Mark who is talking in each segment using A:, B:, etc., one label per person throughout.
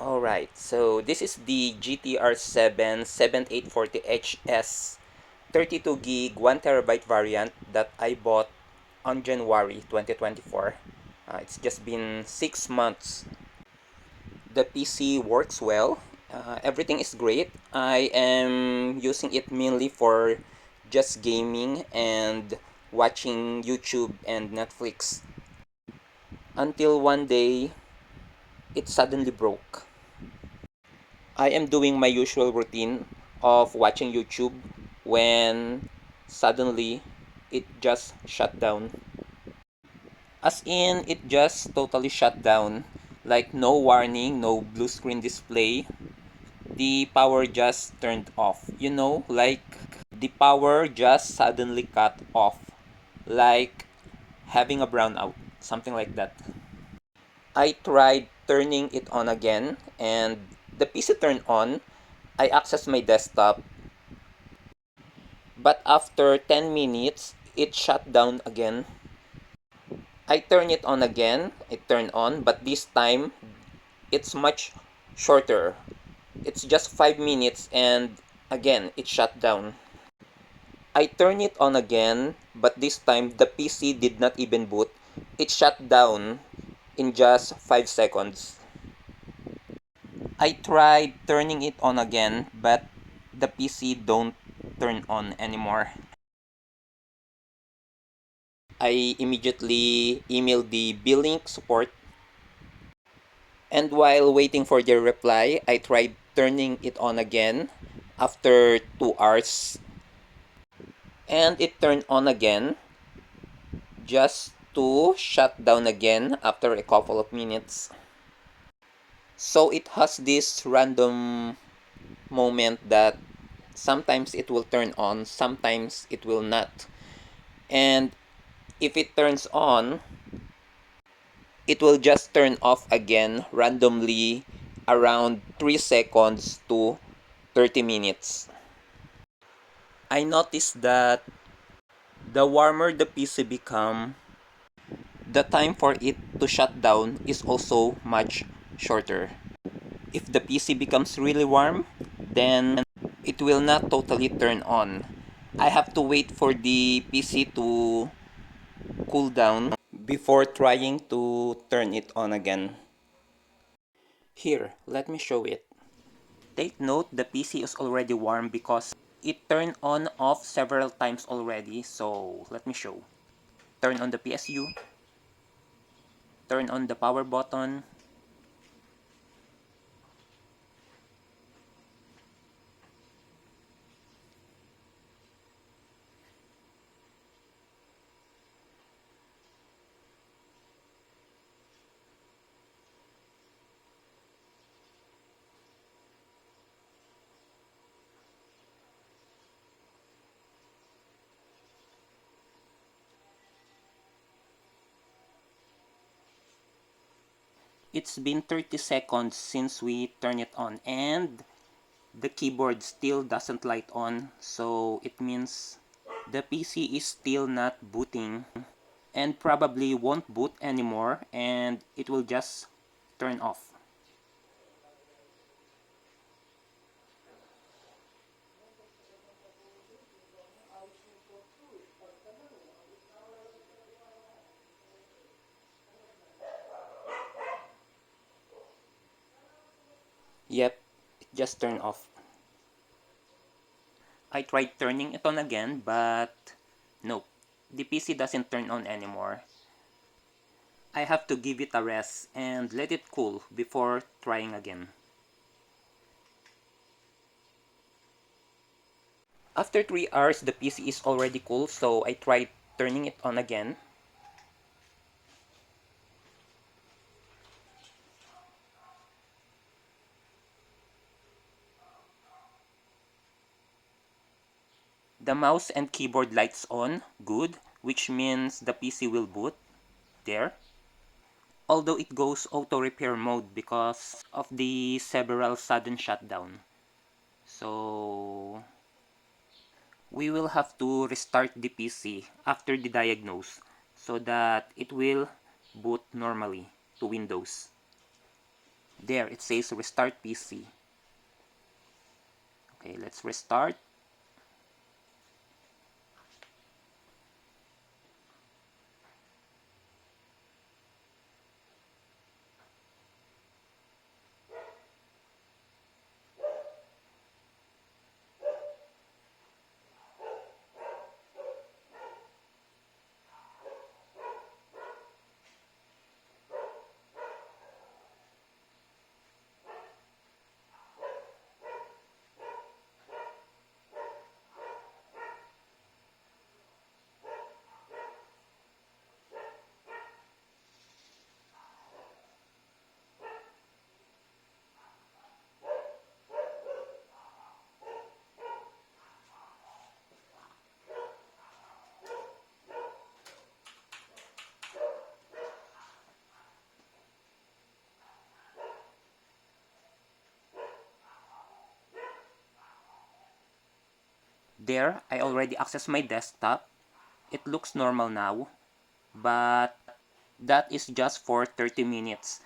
A: Alright, so this is the GTR7 7840HS 32 gig 1 terabyte variant that I bought on January 2024. It's just been 6 months. The PC works well. Everything is great. I am using it mainly for just gaming and watching YouTube and Netflix. Until one day, it suddenly broke. I am doing my usual routine of watching YouTube when suddenly it just shut down. As in, it just totally shut down. Like no warning, no blue screen display. The power just turned off. Like the power just suddenly cut off. Like having a brownout. Something like that. I tried turning it on again and the PC turned on. I accessed my desktop, but after 10 minutes, it shut down again. I turned it on again, it turned on, but this time, it's much shorter. It's just 5 minutes and again, it shut down. I turned it on again, but this time, the PC did not even boot. It shut down in just 5 seconds. I tried turning it on again, but the PC don't turn on anymore. I immediately emailed the BEELINK support, and while waiting for their reply, I tried turning it on again after 2 hours, and it turned on again just to shut down again after a couple of minutes. So it has this random moment that sometimes it will turn on, sometimes it will not. And if it turns on, it will just turn off again randomly around 3 seconds to 30 minutes. I noticed that the warmer the PC become, the time for it to shut down is also much shorter. If the PC becomes really warm, then it will not totally turn on. I have to wait for the PC to cool down before trying to turn it on again. Here, let me show it. Take note, the PC is already warm because it turned on off several times already. So let me show. Turn on the PSU, turn on the power button, it's been 30 seconds since we turn it on and the keyboard still doesn't light on, so it means the PC is still not booting and probably won't boot anymore and it will just turn off. Yep, it just turned off. I tried turning it on again, but nope, the PC doesn't turn on anymore. I have to give it a rest and let it cool before trying again. After 3 hours, the PC is already cool, so I tried turning it on again. The mouse and keyboard lights on, good, which means the PC will boot. There. Although it goes auto repair mode because of the several sudden shutdown. So we will have to restart the PC after the diagnose so that it will boot normally to Windows. There, it says restart PC. Okay, let's restart. There, I already accessed my desktop. It looks normal now, but that is just for 30 minutes.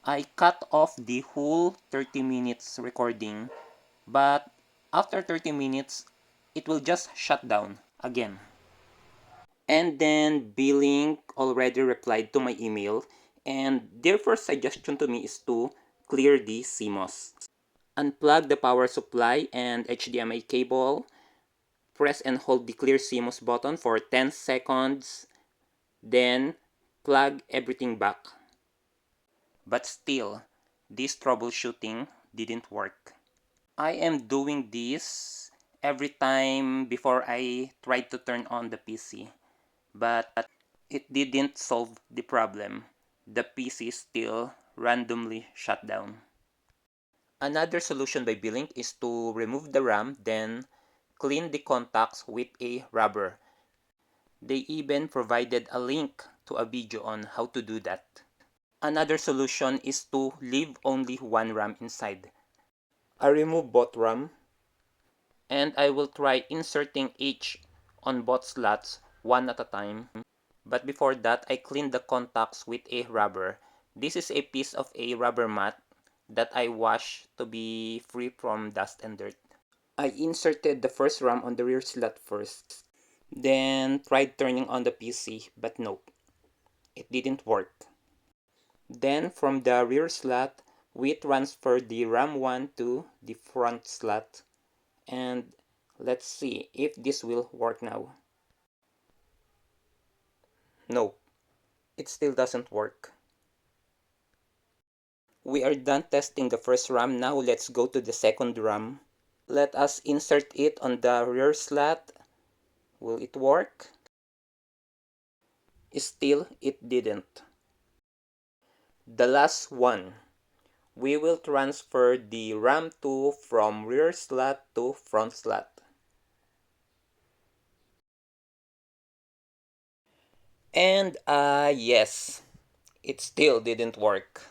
A: I cut off the whole 30 minutes recording, but after 30 minutes, it will just shut down again. And then BeELINK already replied to my email, and their first suggestion to me is to clear the CMOS. Unplug the power supply and HDMI cable, press and hold the clear CMOS button for 10 seconds, then plug everything back. But still, this troubleshooting didn't work. I am doing this every time before I tried to turn on the PC, but it didn't solve the problem. The PC still randomly shut down. Another solution by BeELINK is to remove the RAM, then clean the contacts with a rubber. They even provided a link to a video on how to do that. Another solution is to leave only one RAM inside. I remove both RAM, and I will try inserting each on both slots one at a time. But before that, I clean the contacts with a rubber. This is a piece of a rubber mat that I wash to be free from dust and dirt. I inserted the first RAM on the rear slot first, then tried turning on the PC, but nope, it didn't work. Then from the rear slot, we transferred the RAM 1 to the front slot, and let's see if this will work now. Nope, it still doesn't work. We are done testing the first RAM. Now let's go to the second RAM. Let us insert it on the rear slot. Will it work? Still, it didn't. The last one. We will transfer the RAM 2 from rear slot to front slot. And yes, it still didn't work.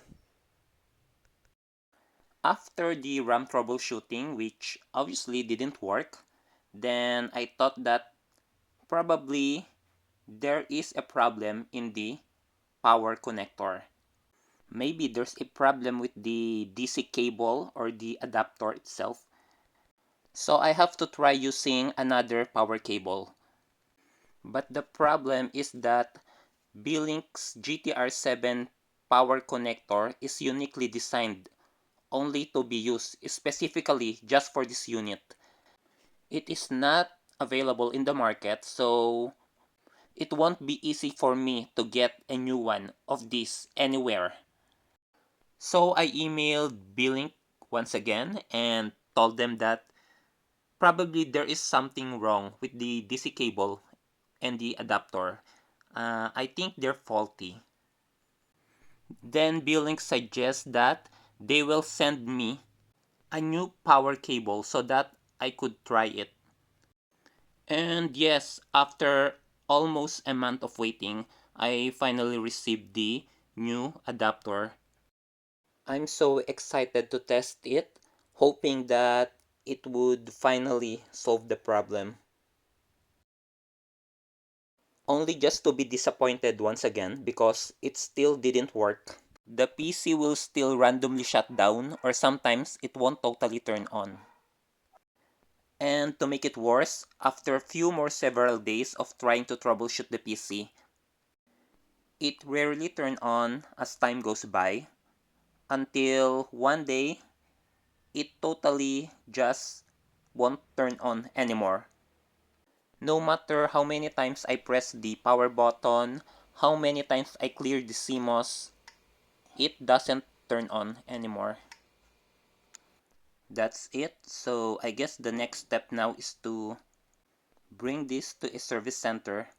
A: After the RAM troubleshooting, which obviously didn't work, then I thought that probably there is a problem in the power connector. Maybe there's a problem with the DC cable or the adapter itself. So I have to try using another power cable. But the problem is that BEELINK's GTR7 power connector is uniquely designed only to be used specifically just for this unit. It is not available in the market, so it won't be easy for me to get a new one of this anywhere. So I emailed BeELINK once again and told them that probably there is something wrong with the DC cable and the adapter. I think they're faulty. Then BeELINK suggests that they will send me a new power cable so that I could try it. And yes, after almost a month of waiting, I finally received the new adapter. I'm so excited to test it, hoping that it would finally solve the problem. Only just to be disappointed once again because it still didn't work. the PC will still randomly shut down or sometimes it won't totally turn on. And to make it worse, after a few more several days of trying to troubleshoot the PC, it rarely turns on as time goes by until one day it totally just won't turn on anymore. No matter how many times I press the power button, how many times I clear the CMOS, it doesn't turn on anymore. That's it. So I guess the next step now is to bring this to a service center,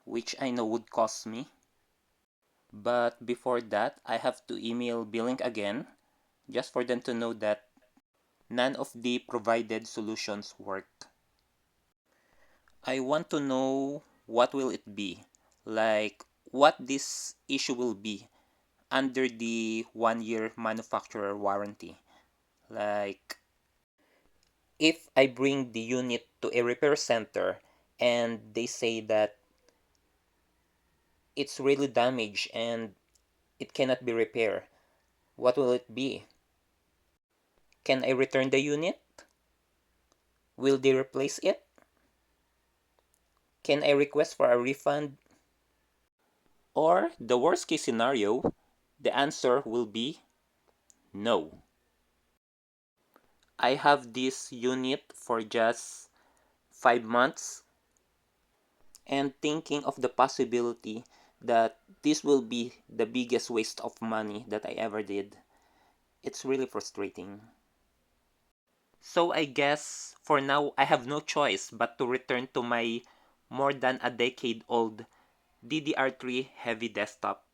A: which I know would cost me. But before that, I have to email BEELINK again, just for them to know that none of the provided solutions work. I want to know what will it be, like what this issue will be under the 1-year manufacturer warranty. Like if I bring the unit to a repair center and they say that it's really damaged and it cannot be repaired, what will it be? Can I return the unit? Will they replace it? Can I request for a refund? Or the worst case scenario, the answer will be no. I have this unit for just 5 months and thinking of the possibility that this will be the biggest waste of money that I ever did. It's really frustrating. So I guess for now I have no choice but to return to my more than a decade old DDR3 heavy desktop